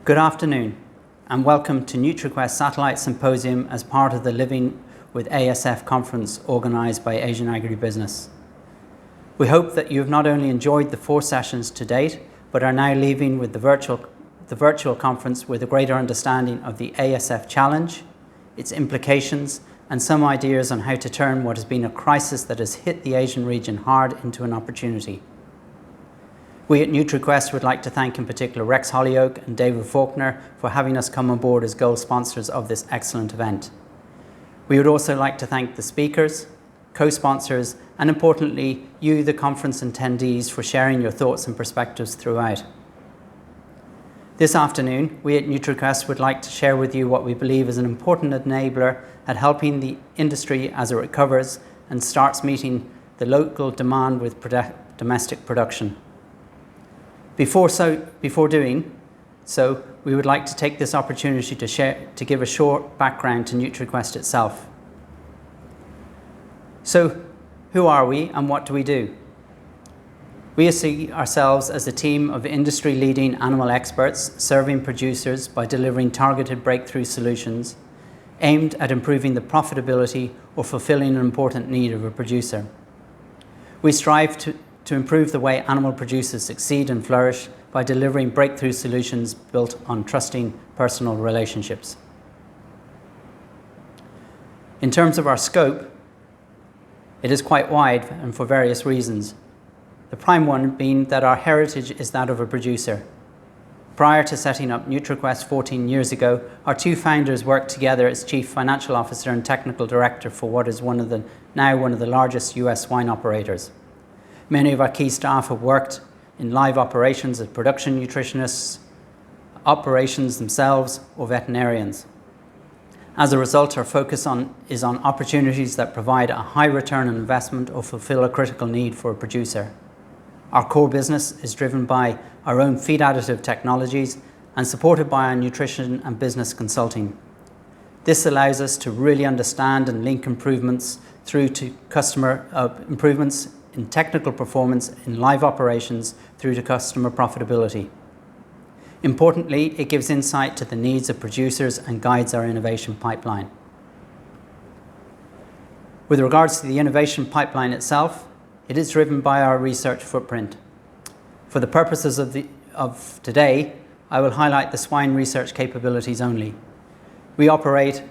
Good afternoon and welcome to NutriQuest Satellite Symposium as part of the Living with ASF conference organised by Asian Agribusiness. We hope that you have not only enjoyed the 4 sessions to date, but are now leaving with the virtual conference with a greater understanding of the ASF challenge, its implications, and some ideas on how to turn what has been a crisis that has hit the Asian region hard into an opportunity. We at NutriQuest would like to thank in particular Rex Hollyoak and David Faulkner for having us come on board as gold sponsors of this excellent event. We would also like to thank the speakers, co-sponsors, and importantly, you, the conference attendees, for sharing your thoughts and perspectives throughout. This afternoon, we at NutriQuest would like to share with you what we believe is an important enabler at helping the industry as it recovers and starts meeting the local demand with domestic production. Before doing so, we would like to take this opportunity to give a short background to NutriQuest itself. So, who are we and what do we do? We see ourselves as a team of industry-leading animal experts serving producers by delivering targeted breakthrough solutions aimed at improving the profitability or fulfilling an important need of a producer. We strive to improve the way animal producers succeed and flourish by delivering breakthrough solutions built on trusting personal relationships. In terms of our scope, it is quite wide and for various reasons. The prime one being that our heritage is that of a producer. Prior to setting up NutriQuest 14 years ago, our 2 founders worked together as Chief Financial Officer and Technical Director for what is now one of the largest US swine operators. Many of our key staff have worked in live operations as production nutritionists, operations themselves, or veterinarians. As a result, our focus is on opportunities that provide a high return on investment or fulfill a critical need for a producer. Our core business is driven by our own feed additive technologies and supported by our nutrition and business consulting. This allows us to really understand and link improvements through to customer improvements in technical performance in live operations through to customer profitability. Importantly, it gives insight to the needs of producers and guides our innovation pipeline. With regards to the innovation pipeline itself, it is driven by our research footprint. For the purposes of today, I will highlight the swine research capabilities only. We operate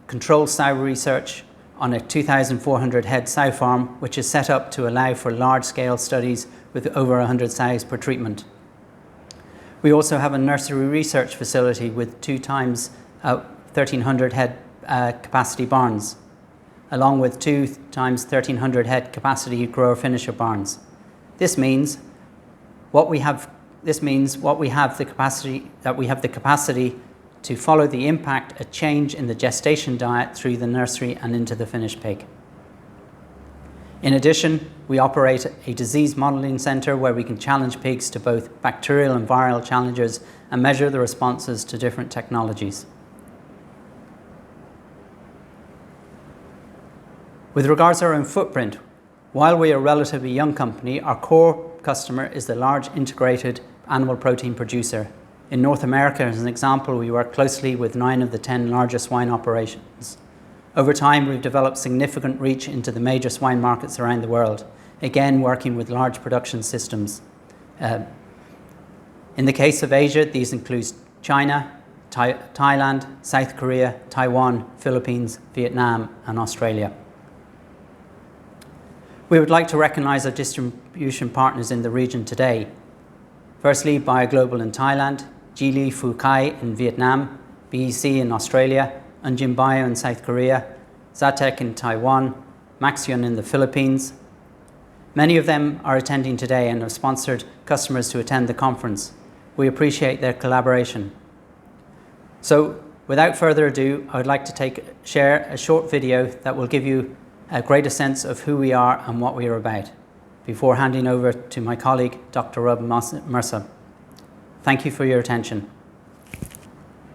controlled sow research on a 2,400 head sow farm, which is set up to allow for large-scale studies with over 100 sows per treatment. We also have a nursery research facility with 2 times 1,300 head capacity barns, along with 2 times 1,300 head capacity grower-finisher barns. This means we have the capacity to follow the impact a change in the gestation diet through the nursery and into the finished pig. In addition, we operate a disease modelling centre where we can challenge pigs to both bacterial and viral challenges and measure the responses to different technologies. With regards to our own footprint, while we are a relatively young company, our core customer is the large integrated animal protein producer. In North America, as an example, we work closely with 9 of the 10 largest swine operations. Over time, we've developed significant reach into the major swine markets around the world, again working with large production systems. In the case of Asia, these include China, Thailand, South Korea, Taiwan, Philippines, Vietnam, and Australia. We would like to recognize our distribution partners in the region today. Firstly, BioGlobal in Thailand, Geely Fukai in Vietnam, BEC in Australia, Unjin Bio in South Korea, Zatec in Taiwan, Maxion in the Philippines. Many of them are attending today and have sponsored customers to attend the conference. We appreciate their collaboration. So, without further ado, I would like to share a short video that will give you a greater sense of who we are and what we are about, before handing over to my colleague, Dr. Rob Mercer. Thank you for your attention.